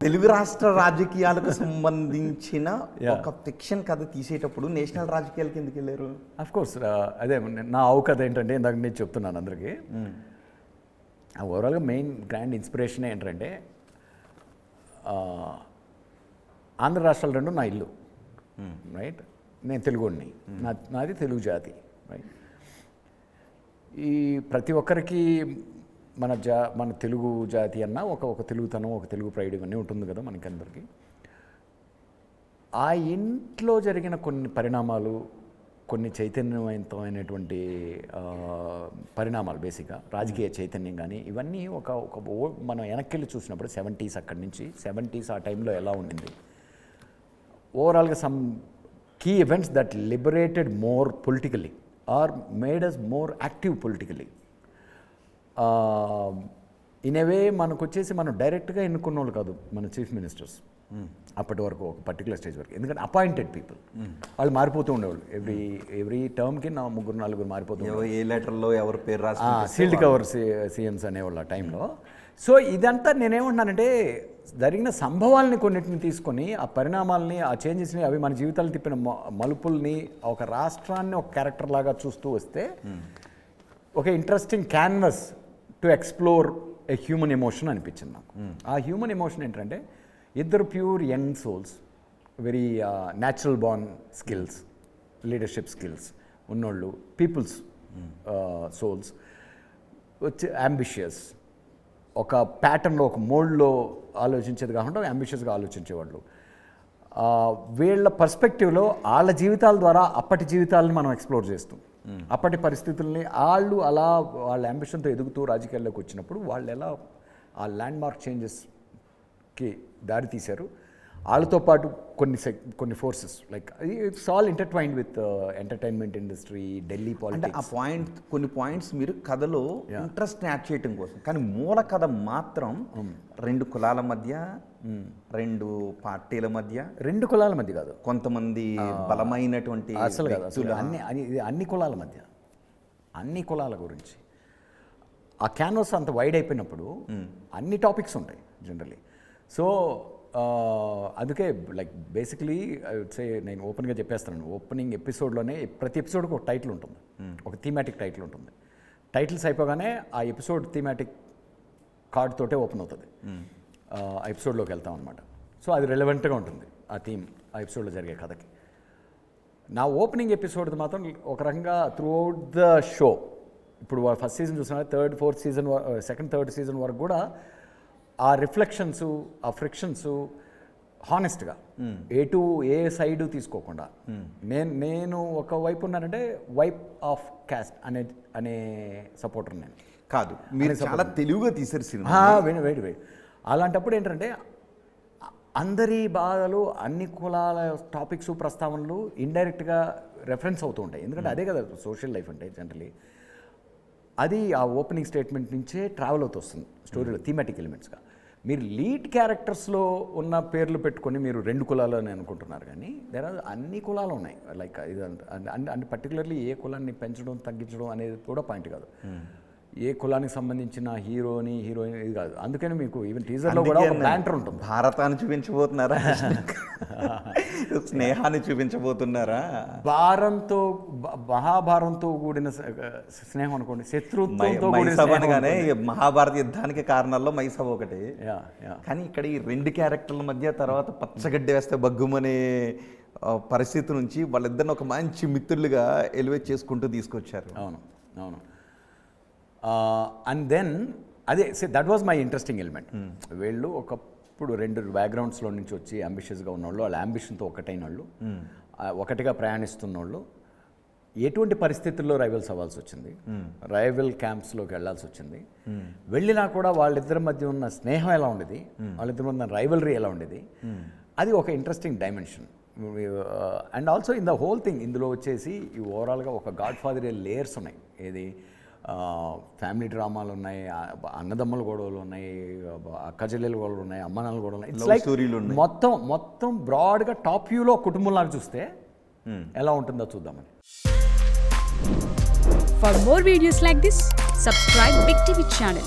తెలుగు రాష్ట్ర రాజకీయాలకు సంబంధించిన ఒక ఫిక్షన్ కథ తీసేటప్పుడు నేషనల్ రాజకీయాలకి ఎందుకు వెళ్ళారు? అఫ్ కోర్స్ అదే నా ఆవు కథ ఏంటంటే ఇందాక నేను చెప్తున్నాను అందరికీ. ఓవరాల్గా మెయిన్ గ్రాండ్ ఇన్స్పిరేషన్ ఏంటంటే ఆంధ్ర రాష్ట్రాలు రెండు నా ఇల్లు, రైట్. నేను తెలుగుని, నాది తెలుగు జాతి, రైట్. ఈ ప్రతి ఒక్కరికి మన తెలుగు జాతి అన్న ఒక తెలుగుతనం, ఒక తెలుగు ప్రైడ్ ఇవన్నీ ఉంటుంది కదా మనకందరికీ. ఆ ఇంట్లో జరిగిన కొన్ని పరిణామాలు, కొన్ని చైతన్యవంతమైనటువంటి పరిణామాలు, బేసిక్గా రాజకీయ చైతన్యం కానీ ఇవన్నీ మనం వెనక్కి చూసినప్పుడు 70s, అక్కడి నుంచి 70s ఆ టైంలో ఎలా ఉండింది, ఓవరాల్గా some key events that liberated more politically or made us more active politically. In a way మనకు వచ్చేసి మనం డైరెక్ట్గా ఎన్నుకున్న వాళ్ళు కాదు మన చీఫ్ మినిస్టర్స్ అప్పటి వరకు, ఒక పర్టికులర్ స్టేజ్ వరకు. ఎందుకంటే అపాయింటెడ్ పీపుల్, వాళ్ళు మారిపోతూ ఉండేవాళ్ళు. ఎవ్రీ టర్మ్కి 3-4 మారిపోతూ, ఏ లెటర్లో ఎవరి పేరు రాసి సీల్డ్ కవర్ సీఎంస్ అనేవాళ్ళు ఆ టైంలో. సో ఇదంతా నేనేమంటున్నానంటే జరిగిన సంభవాల్ని కొన్నిటిని తీసుకొని, ఆ పరిణామాలని, ఆ చేంజెస్ని, అవి మన జీవితాలు తిప్పిన మలుపుల్ని, ఒక రాష్ట్రాన్ని ఒక క్యారెక్టర్ లాగా చూస్తూ వస్తే ఒక interesting canvas to explore a human emotion అనిపించింది నాకు. ఆ హ్యూమన్ ఎమోషన్ ఏంటంటే ఇద్దరు pure young souls, very natural born skills, leadership skills ఉన్నోళ్ళు, పీపుల్స్ సోల్స్ వచ్చి అంబిషియస్, ఒక ప్యాటర్న్లో, ఒక మోల్డ్లో ఆలోచించేది కాకుండా అంబిషియస్గా ఆలోచించేవాళ్ళు. వీళ్ళ పర్స్పెక్టివ్లో వాళ్ళ జీవితాల ద్వారా అప్పటి జీవితాలని మనం ఎక్స్ప్లోర్ చేస్తాం. అప్పటి పరిస్థితుల్ని వాళ్ళు అలా వాళ్ళ అంబిషన్తో ఎదుగుతూ రాజకీయాల్లోకి వచ్చినప్పుడు వాళ్ళు ఎలా ఆ ల్యాండ్ మార్క్ చేంజెస్కి దారి తీశారు. వాళ్ళతో పాటు కొన్ని forces, like it's all intertwined with entertainment industry, Delhi politics. కొన్ని పాయింట్స్ మీరు కథలో ఇంట్రెస్ట్ యాడ్ చేయడం కోసం, కానీ మూల కథ మాత్రం 2 కులాల మధ్య, 2 పార్టీల మధ్య, 2 కులాల మధ్య కాదు, కొంతమంది బలమైనటువంటి అసలు కాదు, అసలు అన్ని కులాల మధ్య, అన్ని కులాల గురించి. ఆ క్యాన్వాస్ అంత వైడ్ అయిపోయినప్పుడు అన్ని టాపిక్స్ ఉంటాయి జనరలీ. సో అందుకే లైక్ బేసికలీ నేను ఓపెన్గా చెప్పేస్తాను, ఓపెనింగ్ ఎపిసోడ్లోనే ప్రతి ఎపిసోడ్కి ఒక టైటిల్ ఉంటుంది, ఒక థీమాటిక్ టైటిల్ ఉంటుంది. టైటిల్స్ అయిపోగానే ఆ ఎపిసోడ్ థీమాటిక్ కార్డ్ తోటే ఓపెన్ అవుతుంది, ఆ ఎపిసోడ్లోకి వెళ్తాం అనమాట. సో అది రెలవెంట్గా ఉంటుంది ఆ థీమ్ ఆ ఎపిసోడ్లో జరిగే కథకి. నా ఓపెనింగ్ ఎపిసోడ్ మాత్రం ఒక రకంగా త్రూ అవుట్ ద షో, ఇప్పుడు ఫస్ట్ సీజన్ చూసినా 3rd, 4th season, 2nd, 3rd season వరకు కూడా ఆ రిఫ్లెక్షన్స్, ఆ ఫ్రిక్షన్స్ హానెస్ట్గా ఏ సైడు తీసుకోకుండా, నేను ఒక వైపు ఉన్నానంటే వైప్ ఆఫ్ క్యాస్ట్ అనే సపోర్టర్ నేను కాదు. మీరు చాలా తెలుగుగా తీసారు సినిమా. వేడి అలాంటప్పుడు ఏంటంటే అందరి బాధలు, అన్ని కులాల టాపిక్స్, ప్రస్తావనలు ఇండైరెక్ట్గా రెఫరెన్స్ అవుతూ ఉంటాయి. ఎందుకంటే అదే కదా సోషల్ లైఫ్ అంటే జనరలీ. అది ఆ ఓపెనింగ్ స్టేట్మెంట్ నుంచే ట్రావెల్ అవుతూ వస్తుంది స్టోరీలో థీమాటిక్ ఎలిమెంట్స్గా. మీరు లీడ్ క్యారెక్టర్స్లో ఉన్న పేర్లు పెట్టుకొని మీరు 2 కులాలు అని అనుకుంటున్నారు, కానీ అన్ని కులాలు ఉన్నాయి. లైక్ ఇది అంటే పర్టికులర్లీ ఏ కులాన్ని పెంచడం, తగ్గించడం అనేది కూడా పాయింట్ కాదు. ఏ కులానికి సంబంధించిన హీరోయిన్ ఇది కాదు. అందుకని మీకు ఈవెన్ టీజర్లో కూడా ఒక బ్యాంటర్ ఉంటుంది. భారతాన్ని చూపించబోతున్నారా, స్నేహాన్ని చూపించబోతున్నారా? మహాభారంతో కూడిన స్నేహం అనుకోండి, శత్రుత్వంతో కూడిన మహాభారత యుద్ధానికి కారణాల్లో మైసభ ఒకటి. కానీ ఇక్కడ ఈ 2 క్యారెక్టర్ల మధ్య తర్వాత పచ్చగడ్డి వేస్తే బగ్గుమనే పరిస్థితి నుంచి వాళ్ళిద్దరిని ఒక మంచి మిత్రులుగా ఎలివేట్ చేసుకుంటూ తీసుకొచ్చారు. అవును. అండ్ దెన్ అదే that was my interesting element. వీళ్ళు ఒకప్పుడు 2 బ్యాక్గ్రౌండ్స్లో నుంచి వచ్చి అంబిషియస్గా ఉన్నవాళ్ళు, వాళ్ళ అంబిషన్తో ఒకటైన వాళ్ళు, ఒకటిగా ప్రయాణిస్తున్న వాళ్ళు ఎటువంటి పరిస్థితుల్లో రైవల్స్ అవ్వాల్సి వచ్చింది, రైవల్ క్యాంప్స్లోకి వెళ్లాల్సి వచ్చింది. వెళ్ళినా కూడా వాళ్ళిద్దరి మధ్య ఉన్న స్నేహం ఎలా ఉండేది, వాళ్ళిద్దరి మధ్య రైవలరీ ఎలా ఉండేది, అది ఒక interesting dimension. And also in the whole thing ఇందులో వచ్చేసి ఈ ఓవరాల్గా ఒక గాడ్ ఫాదర్ లేయర్స్ ఉన్నాయి. ఏది ఫ్యామిలీ డ్రామాలు ఉన్నాయి, అన్నదమ్ముల గొడవలు ఉన్నాయి, అక్క చెల్లెలు గొడవలు ఉన్నాయి, అమ్మానాన్నల గొడవలు ఉన్నాయి. ఇట్స్ లైక్ మొత్తం బ్రాడ్గా టాప్ వ్యూలో కుటుంబంలాగా చూస్తే ఎలా ఉంటుందో చూద్దామని. For more videos like this, subscribe Big TV channel.